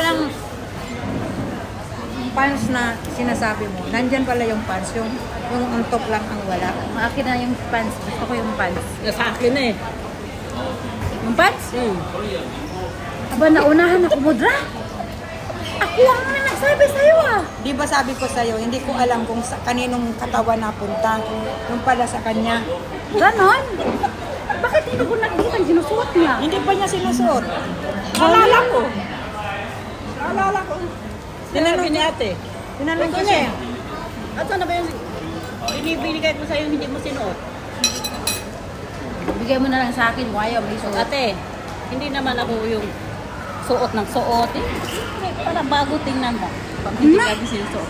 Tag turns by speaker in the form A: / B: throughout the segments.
A: palang pants na sinasabi mo, nandyan pala yung pants, yung top lang ang wala.
B: Akin na yung pants. Gusto ko yung pants.
C: Sa akin na eh.
B: Yung pants? Aba, naunahan ako, Mudra. Ako ang nagsabi sa'yo ah.
A: Di ba sabi ko sa'yo, hindi ko alam kung sa kaninong katawan napunta. Yung pala sa kanya.
B: Ganon? Bakit hindi ko nakikita sinusuot niya?
A: Hindi pa niya sinusuot.
C: Alala ko. Alala ko.
A: Tinanong
C: Sinabi ni ate.
A: Tinanong ko siya.
C: At ano ba yung binibigay ko sa'yo hindi mo sinuot?
B: Bigay mo na lang sa akin, ayaw, may suot.
C: Ate, hindi naman ako yung suot ng suot. Para bago tingnan mo. Pag hindi ka sinusuot.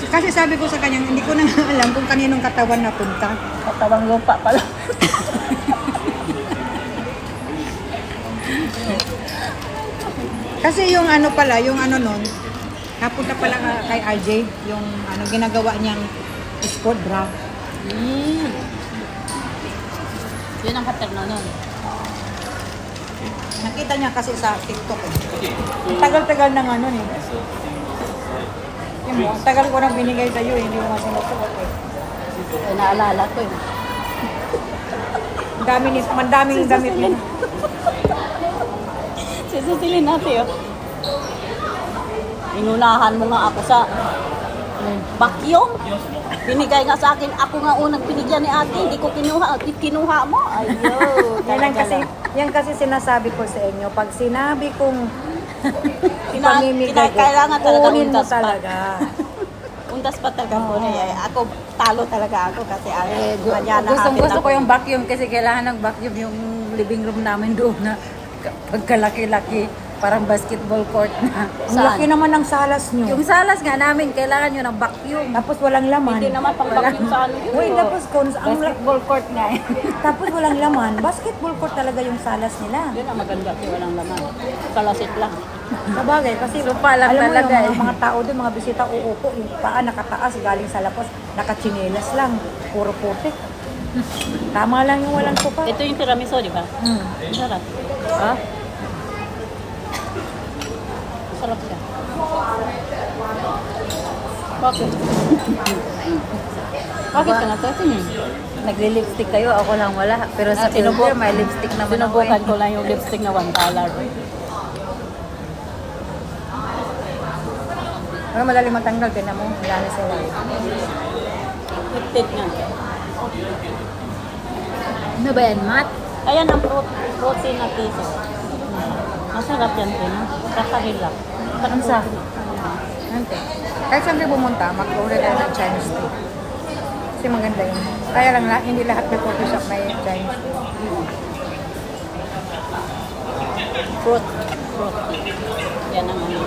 A: Kasi sabi ko sa kanya, hindi ko na alam kung kaninong katawan napunta.
C: Katawang lupa pala.
A: Kasi yung ano pala, yung ano nun, napunta pala kay RJ, yung ano, ginagawa niyang sport bra.
C: Yun ang katerno nun.
A: Nakita niya kasi sa TikTok. Tagal-tagal na nga nun eh. Yun mo, tagal ko nang binigay sa'yo, hindi mo masinusuot eh.
C: Naalala ko eh.
A: Mandaming damit niya.
C: Susilin natin oh. Inunahan mo nga ako sa vacuum. Binigay nga sa akin, ako nga unang binigyan ni ate, hindi ko kinuha mo. Ayo.
A: Yan kasi sinasabi ko sa inyo, pag sinabi kong
C: kailangan talaga undas
A: talaga.
C: Undas pa talaga po niya. Ako, talo talaga ako kasi
B: gusto ko yung vacuum kasi kailangan ng vacuum yung living room namin doon na pagkalaki-laki, parang basketball court na.
A: Ang laki naman ng salas nyo.
B: Yung salas nga namin, kailangan nyo ng vacuum.
A: Tapos walang laman.
C: Hindi naman pang vacuum sa ano yun.
A: Uy, tapos
B: basketball court nga eh.
A: Tapos walang laman. Basketball court talaga yung salas nila.
C: Yun ang maganda kasi walang laman. Kalasit lang.
A: Sabagay, kasi
B: lupa lang
A: alam mo
B: talaga
A: yung mga tao doon, mga bisita uupo, yung paa nakataas, galing sa lapos, nakachinelas lang, puro putik. Tama lang yung walang tupa.
C: Ito yung tiramisu, di ba? Sarap.
B: Ha?
C: Sarap siya. Bakit? Bakit ka natin eh?
B: Nagli-lipstick kayo, ako lang wala. Pero sa filter, may lipstick naman ako
C: sinubukan ko lang yung lipstick na $1.
A: Pero madali matanggal, tinan mo, wala na sila.
C: Lipstick nga.
B: Ano ba yan, Matt?
C: Ayan ang protein na piso. Masarap yan, Pino. Kaka-relax.
A: Ang sa? Ante. Kahit saan kayo pumunta, mag-order kayo ng Chinese tea. Kasi maganda yun. Kaya lang, hindi lahat may coffee shop may Chinese tea.
C: Fruit. Yan ang ano.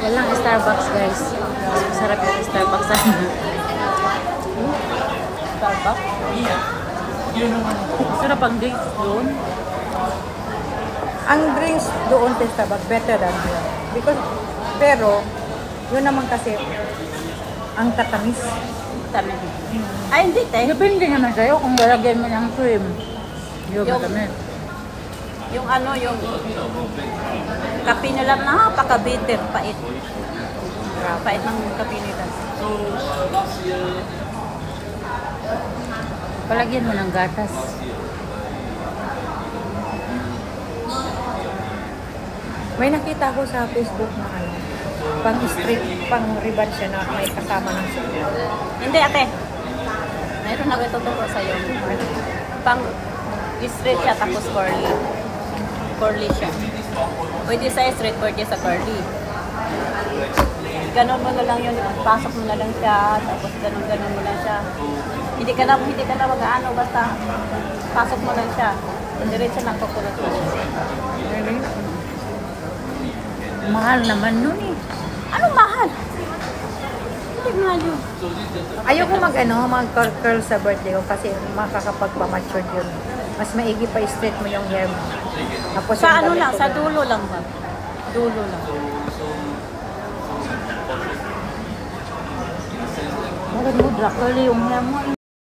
B: Walang Starbucks, guys. Masarap yung Starbucks sana.
C: Starbucks?
B: Masarap ang drinks doon.
A: Ang drinks doon sa Starbucks, better than here. Pero, yun naman kasi, ang tatamis.
C: Tama. Ay, hindi, te.
B: Depende naman sa'yo kung lalagyan mo ng cream. Yung matamis.
C: Yung ano, yung kape nila, napaka-bitter, pait. Pait ng kape nila.
B: Palagyan mo ng gatas.
A: May nakita ko sa Facebook na ano, pang-street, pang-ribbon siya na may kasama ng sugar.
C: Hindi, ate. Mayroon na ito to sa'yo. Pang-street siya, tapos curly. Curly siya. Pwede sa street, pwede sa curly. Ganon mo na lang yun, pasok mo na lang siya, tapos ganon mo lang siya. Hindi ka na mag-ano, basta pasok mo lang siya. Diretso na kukulot mo siya.
B: Mahal naman nun eh.
C: Anong mahal? Hindi mahal yun.
A: Ayoko mag-curl sa birthday ko kasi makakapagpa-matured yun. Mas maigi pa straight mo yung hair mo. Tapos
C: Sa
A: yung
C: ano lang,
A: damit
C: sa
A: ko-
C: dulo lang ba? Dulo lang.
B: Bakit mo, Dracula yung hair mo?